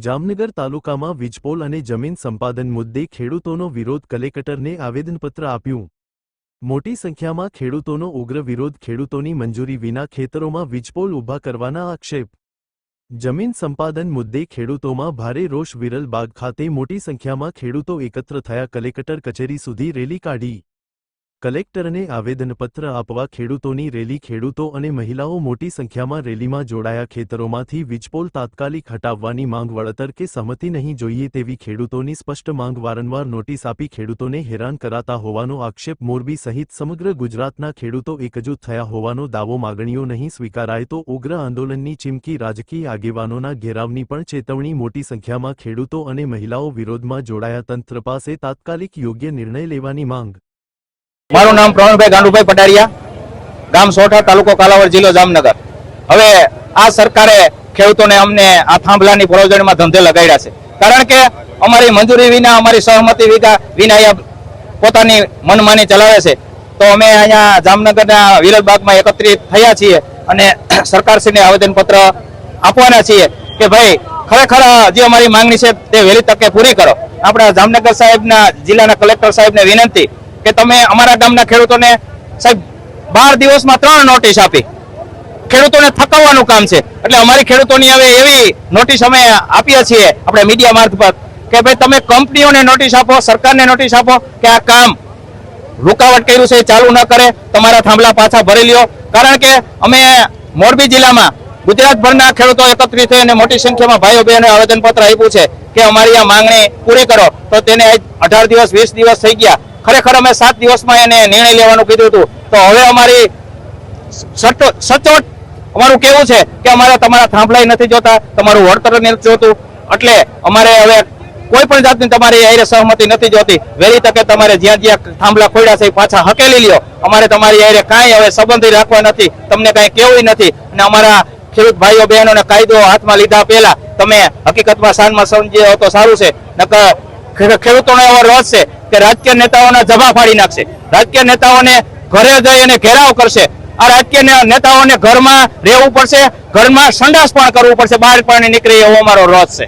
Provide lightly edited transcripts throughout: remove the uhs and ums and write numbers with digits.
જામનગર તાલુકામાં વીજપોલ અને જમીન સંપાદન મુદ્દે ખેડૂતોનો વિરોધ કલેક્ટરને આવેદનપત્ર આપ્યું। મોટી સંખ્યામાં ખેડૂતોનો ઉગ્ર વિરોધ। ખેડૂતોની મંજૂરી વિના ખેતરોમાં વીજપોલ ઊભા કરવાના આક્ષેપ। જમીન સંપાદન મુદ્દે ખેડૂતોમાં ભારે રોષ। વિરલ બાગ ખાતે મોટી સંખ્યામાં ખેડૂતો એકત્ર થયા। કલેક્ટર કચેરી સુધી રેલી કાઢી। કલેક્ટરને આવેદનપત્ર આપવા ખેડૂતોની રેલી। ખેડૂતો અને મહિલાઓ મોટી સંખ્યામાં રેલીમાં જોડાયા। ખેતરોમાંથી વીજપોલ તાત્કાલિક હટાવવાની માંગ। વળતર કે સહમતિ નહીં જોઈએ તેવી ખેડૂતોની સ્પષ્ટ માંગ। વારંવાર નોટિસ આપી ખેડૂતોને હેરાન કરાતા હોવાનો આક્ષેપ। મોરબી સહિત સમગ્ર ગુજરાતના ખેડૂતો એકજૂથ થયા હોવાનો દાવો। માગણીઓ નહીં સ્વીકારાય તો ઉગ્ર આંદોલનની ચીમકી। રાજકીય આગેવાનોના ઘેરાવની પણ ચેતવણી। મોટી સંખ્યામાં ખેડૂતો અને મહિલાઓ વિરોધમાં જોડાયા। તંત્ર પાસે તાત્કાલિક યોગ્ય નિર્ણય લેવાની માંગ। મારું નામ પ્રવીણભાઈ ગાંડુભાઈ પટારિયા, ગામ સોઠા, તાલુકો કાલાવડ, જિલ્લો જામનગર। હવે આ સરકારે ખેડૂતોને અમને આ થાંભલાની ફરજોડીમાં ધંધે લગાડ્યા છે, કારણ કે અમારી મંજૂરી વિના, અમારી સહમતિ વિના પોતાની મનમાની ચલાવે છે। તો અમે અહીંયા જામનગરના વિરલબાગમાં એકત્રિત થયા છીએ અને સરકારશ્રીને આવેદનપત્ર આપવાના છીએ કે ભાઈ ખરેખર જે અમારી માંગણી છે તે વહેલી તકે પૂરી કરો। આપણા જામનગર સાહેબના, જિલ્લાના કલેક્ટર સાહેબને વિનંતી કે તમે અમારા ગામના ખેડૂતોને સાહેબ 12 દિવસમાં 3 નોટિસ આપી, ખેડૂતોને થકાવવાનું કામ છે। એટલે અમારી ખેડૂતોની હવે એવી નોટિસ અમે આપીએ છીએ આપણે મીડિયા મારફત કે ભાઈ તમે કંપનીઓને નોટિસ આપો, સરકારને નોટિસ આપો કે આ કામ રૂકાવટ કર્યું છે ચાલુ ન કરે, તમારા થાંભલા પાછા ભરી લ્યો। કારણ કે અમે મોરબી જિલ્લામાં ગુજરાતભરના ખેડૂતો એકત્રિત થઈને મોટી સંખ્યામાં ભાઈઓ બહેનોએ આવેદનપત્ર આપ્યું છે કે અમારી આ માંગણી પૂરી કરો। તો તેને 18 દિવસ 20 દિવસ થઈ ગયા। ખરેખર અમે 7 દિવસમાં એને નિર્ણય લેવાનું કીધું હતું। તો હવે અમારી સચોટ અમારું કેવું છે કે અમારે તમારા થાંભલાઈ નથી જોતા, તમારું વળતર નથી જોતું, એટલે અમારે હવે કોઈ પણ જાતની તમારી આયરે સહમતિ નથી જોતી। વહેલી તકે તમારે જ્યાં જ્યાં થાંભલા ખોડ્યા છે પાછા હકેલી લ્યો। અમારે તમારી આયરે કાંઈ હવે સંબંધી રાખવા નથી, તમને કાંઈ કેવું નથી। અને અમારા ખેડૂત ભાઈઓ બહેનોને કાયદો હાથમાં લીધા પહેલા તમે હકીકતમાં શાનમાં સમજ્યો તો સારું છે। ખેડૂતોનો એવો રોષ છે કે રાજકીય નેતાઓના જભા ફાડી નાખશે, રાજકીય નેતાઓને ઘરે જઈ અને ઘેરાવ કરશે। આ રાજકીય નેતાઓને ઘરમાં રહેવું પડશે, ઘરમાં સંડાસ પણ કરવું પડશે, બહાર પાણી નીકળે એવો અમારો રોષ છે।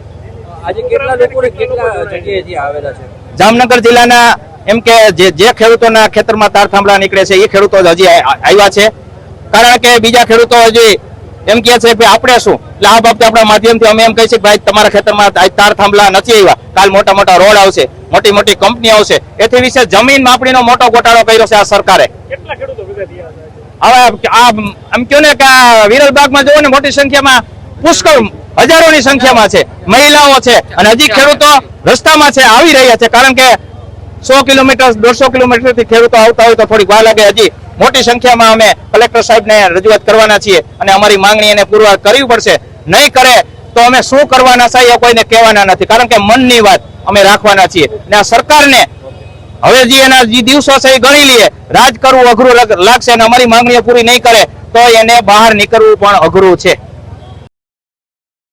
આજે કેટલા લોકોને કેટલા જગ્યાએથી આવેલા છે? જામનગર જિલ્લાના એમ કે જે ખેડૂતોના ખેતરમાં તાર થાંભલા નીકળે છે એ ખેડૂતો હજી આવ્યા છે, કારણ કે બીજા ખેડૂતો હજી એમ કહે છે કે આપણે શું। એટલે આ બાબતે આપણા માધ્યમથી અમે એમ કહી છીએ કે ભાઈ તમારા ખેતરમાં તાર થાંભલા નથી આવ્યા, કાલ મોટા મોટા રોડ આવશે, મોટી મોટી કંપની આવશે। એથી વિશે જમીન માપણીનો મોટો ગોટાળો કર્યો છે આ સરકારે। કેટલા ખેડૂતો ભેગા થયા છે? હવે આમ કહ્યું ને કે વિરલબાગમાં જોવો ને મોટી સંખ્યામાં, પુષ્કળ હજારોની સંખ્યામાં છે, મહિલાઓ છે, અને હજી ખેડૂતો રસ્તામાં છે, આવી રહ્યા છે। કારણ કે 100 કિલોમીટર 150 કિલોમીટરથી ખેડૂતો આવતા હોય તો થોડીક વાર લાગે। હજી મોટી સંખ્યામાં અમે કલેક્ટર સાહેબને રજૂઆત કરવાના છીએ અને અમારી માંગણી એને પૂરવાર કરવી પડશે। નહીં કરે તો અમે શું કરવાના છે એ કોઈને કહેવાના નથી, કારણ કે મનની વાત અમે રાખવાના છીએ। અને આ સરકારને હવે જે એના જે દિવસો છે એ ગણી લઈએ, રાજ કરવું અઘરું લાગશે અને અમારી માંગણીઓ પૂરી નહીં કરે તો એને બહાર નીકળવું પણ અઘરું છે।